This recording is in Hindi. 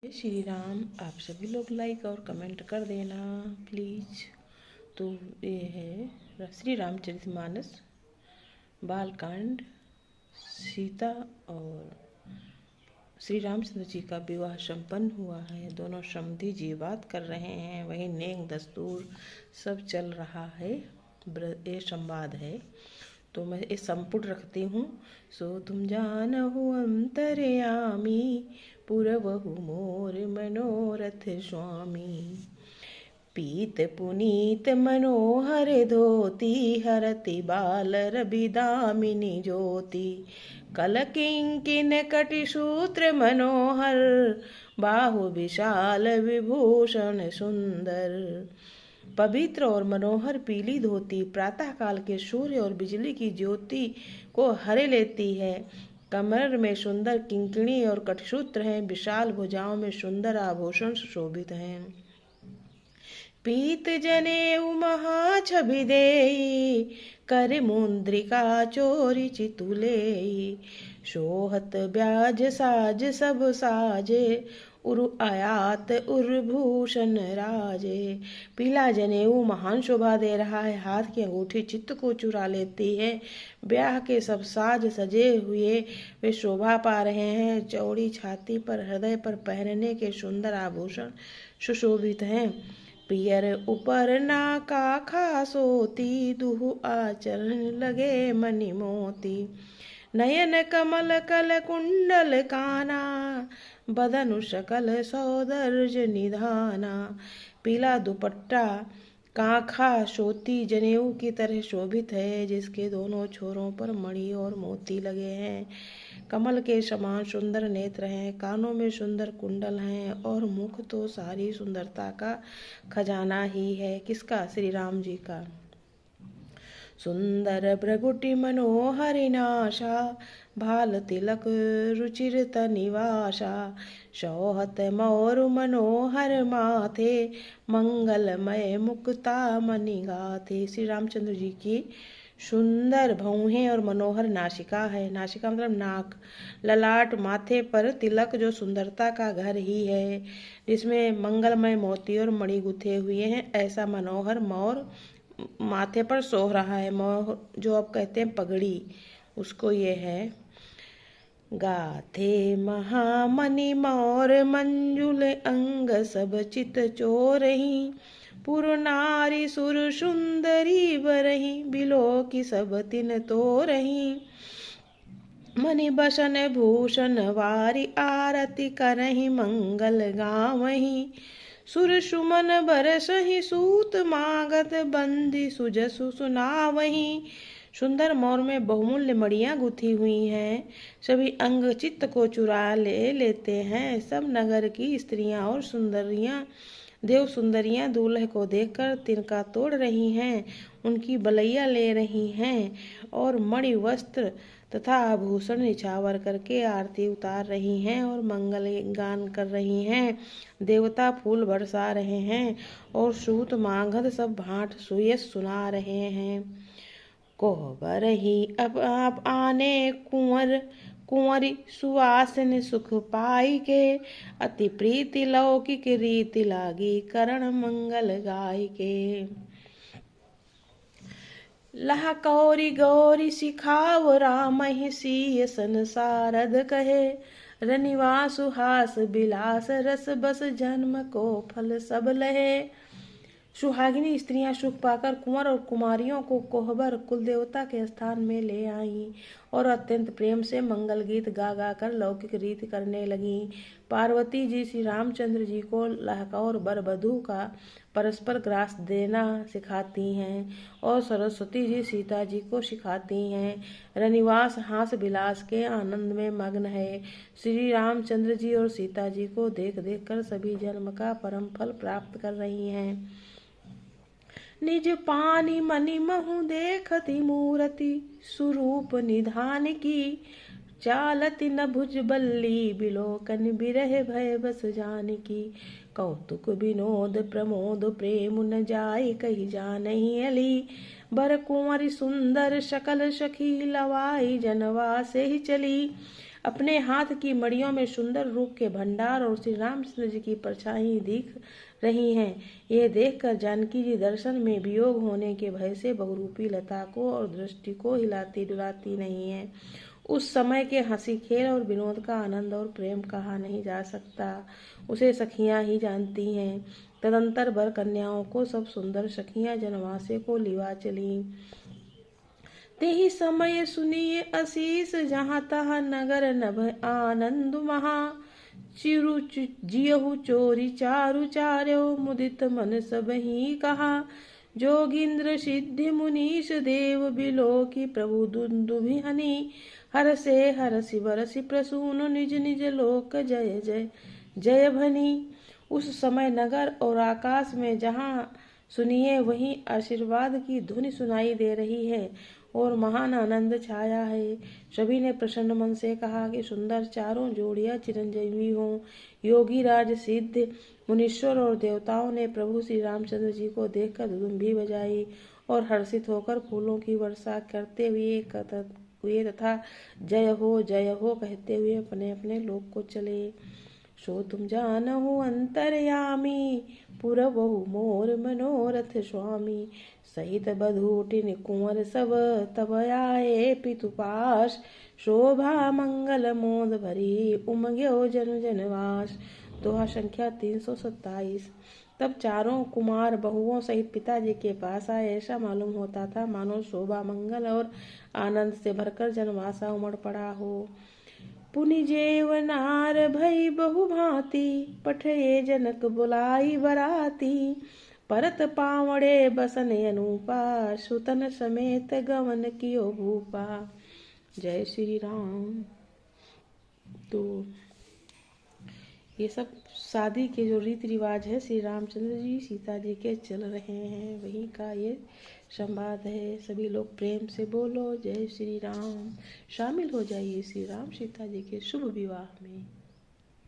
जय श्री राम। आप सभी लोग लाइक और कमेंट कर देना प्लीज़। तो ये है श्री रामचरितमानस बालकांड। सीता और श्री रामचंद्र जी का विवाह संपन्न हुआ है। दोनों समधी जी बात कर रहे हैं, वही नेम दस्तूर सब चल रहा है। ये संवाद है तो मैं ये संपुट रखती हूँ। सो तुम जानहु अंतर्यामी, पुरवहु मोर मनोरथ स्वामी। पीत पुनीत मनोहर धोती, हरति बाल रविदामिनी ज्योति। कल किंकिन कटि सूत्र मनोहर, बाहु विशाल विभूषण सुंदर। पवित्र और मनोहर पीली धोती प्रातः काल के सूर्य और बिजली की ज्योति को हरे लेती है। कमर में सुंदर किंकिणी और कटसूत्र हैं। विशाल भुजाओं में सुंदर आभूषण सुशोभित हैं। पीत जनेऊ महा छवि देई, कर मुद्रिका चोरी चितुलेई। शोहत ब्याज साज सब साजे, उरु आयात उर्भूषण राजे। पीला जनेऊ महान शोभा दे रहा है। हाथ की अंगूठी चित्त को चुरा लेती है। ब्याह के सब साज सजे हुए वे शोभा पा रहे हैं। चौड़ी छाती पर हृदय पर पहनने के सुंदर आभूषण सुशोभित हैं। पियर ऊपर नाका खासोती, दुहु आचरण लगे मणि मोती। नयन कमल कल कुंडल काना, बदनु सकल सौदर्ज निधाना। पीला दुपट्टा कांखा सोती जनेऊ की तरह शोभित है, जिसके दोनों छोरों पर मणि और मोती लगे हैं। कमल के समान सुंदर नेत्र हैं, कानों में सुंदर कुंडल हैं और मुख तो सारी सुंदरता का खजाना ही है। किसका? श्री राम जी का। सुंदर भ्रगुटि मनोहरि नाशा, भाल तिलक रुचिर तनिवासा। शोहत मोर मनोहर माथे, मंगलमय मुक्ता मणि गाथे। श्री रामचंद्र जी की सुंदर भौहें और मनोहर नासिका है। नासिका मतलब नाक। ललाट माथे पर तिलक जो सुंदरता का घर ही है, जिसमें मंगलमय मोती और मणि गुथे हुए हैं। ऐसा मनोहर मोर माथे पर सोह रहा है। मोर जो आप कहते हैं पगड़ी, उसको ये है। गाथे महामणि मोर मंजुल अंग, सब चित चोरही। पुर नारी सुर सुंदरी बरही, बिलो की सब तिन तोरही। मणि बसन भूषण वारी, आरती करही मंगल गावही। सुर सुमन बरसहि सूत मागत, बंदी सुजसु सुनावही। सुंदर मोर में बहुमूल्य मणियां गुथी हुई हैं। सभी अंग चित्त को चुरा लेते हैं। सब नगर की स्त्रियां और सुंदरियां देव सुंदरियां दूल्हे को देखकर तिनका तोड़ रही हैं, उनकी बलैया ले रही हैं और मणि वस्त्र तथा आभूषण निछावर करके आरती उतार रही हैं और मंगल गान कर रही हैं। देवता फूल बरसा रहे हैं और सूत मागध सब भांट सुयस सुना रहे हैं। कोहबर ही अब आप आने कुंवर, कुंवरी सुवासिन सुख पाई के। अति प्रीति लौकिक रीति लागी, करण मंगल गाय के। लह कौरी गौरी सिखाव राम ही, सीय संसारद कहे। रनिवासु हास बिलास, रस बस जन्म को फल सब लहे। सुहागिनी स्त्रियां सुख पाकर कुंवर और कुमारियों को कोहबर कुल देवता के स्थान में ले आईं और अत्यंत प्रेम से मंगल गीत गा गा कर लौकिक रीति करने लगीं। पार्वती जी श्री रामचंद्र जी को लहकौर बर बधू का परस्पर ग्रास देना सिखाती हैं और सरस्वती जी सीता जी को सिखाती हैं। रनिवास हास विलास के आनंद में मग्न है। श्री रामचंद्र जी और सीता जी को देख देख कर सभी जन्म का परम फल प्राप्त कर रही हैं। निज पानी मणि महु देखती मूरति, सुरूप निधान की। चालति न भुज बल्ली, बिलोकन बिरह भय बस जानकी। कौतुक विनोद प्रमोद प्रेम, न जाय कही जानहि अली। बर कुंवरी सुंदर सकल सखी, लवाई जनवा से ही चली। अपने हाथ की मड़ियों में सुंदर रूप के भंडार और श्री रामचंद्र जी की परछाई दिख रही हैं। ये देखकर जानकी जी दर्शन में वियोग होने के भय से बहुरूपी लता को और दृष्टि को हिलाती डुलाती नहीं है। उस समय के हंसी खेल और विनोद का आनंद और प्रेम कहा नहीं जा सकता, उसे सखियां ही जानती हैं। तदंतर बर कन्याओं को सब सुंदर सखियां जनवासे को लिवा चली। तेहि समय सुनिए असीस जहाँ तहाँ नगर नभ आनंद महा। चिरु जियहु चोरी चारु चार्यो मुदित मन सब ही कहा। जोगिंद्र सिद्धि मुनीश देव बिलो की प्रभु दुंदुभि हनी। हरसे हरसि बरसि प्रसून निज निज लोक जय जय जय भनी। उस समय नगर और आकाश में जहाँ सुनिए वहीं आशीर्वाद की धुन सुनाई दे रही है और महान आनंद छाया है। सभी ने प्रसन्न मन से कहा कि सुंदर चारों जोड़ियां चिरंजीवी हों। योगी राज सिद्ध मुनीश्वर और देवताओं ने प्रभु श्री रामचंद्र जी को देखकर दुदुम्भी बजाई और हर्षित होकर फूलों की वर्षा करते हुए तथा जय हो कहते हुए अपने अपने लोक को चले। सो तुम जानहु अंतर्यामी पुरबहु मोर मनोरथ स्वामी। सहित बधूटिन कुंवर सब तब आए पितुपास। शोभा मंगल मोद भरी उमग्यो जन जनवास। दोहा संख्या 327। तब चारों कुमार बहुओं सहित पिताजी के पास आए। ऐसा मालूम होता था मानो शोभा मंगल और आनंद से भरकर जनवासा उमड़ पड़ा हो। पुनि जेवनार भई बहु भांति पठये जनक बुलाई बराती। परत पावड़े बसन अनुपा सुतन समेत गवन कियो भूपा। जय श्री राम। तो ये सब शादी के जो रीति रिवाज है श्री रामचंद्र जी सीता जी के चल रहे हैं वहीं का ये संवाद है। सभी लोग प्रेम से बोलो जय श्री राम। शामिल हो जाइए श्री राम सीता जी के शुभ विवाह में।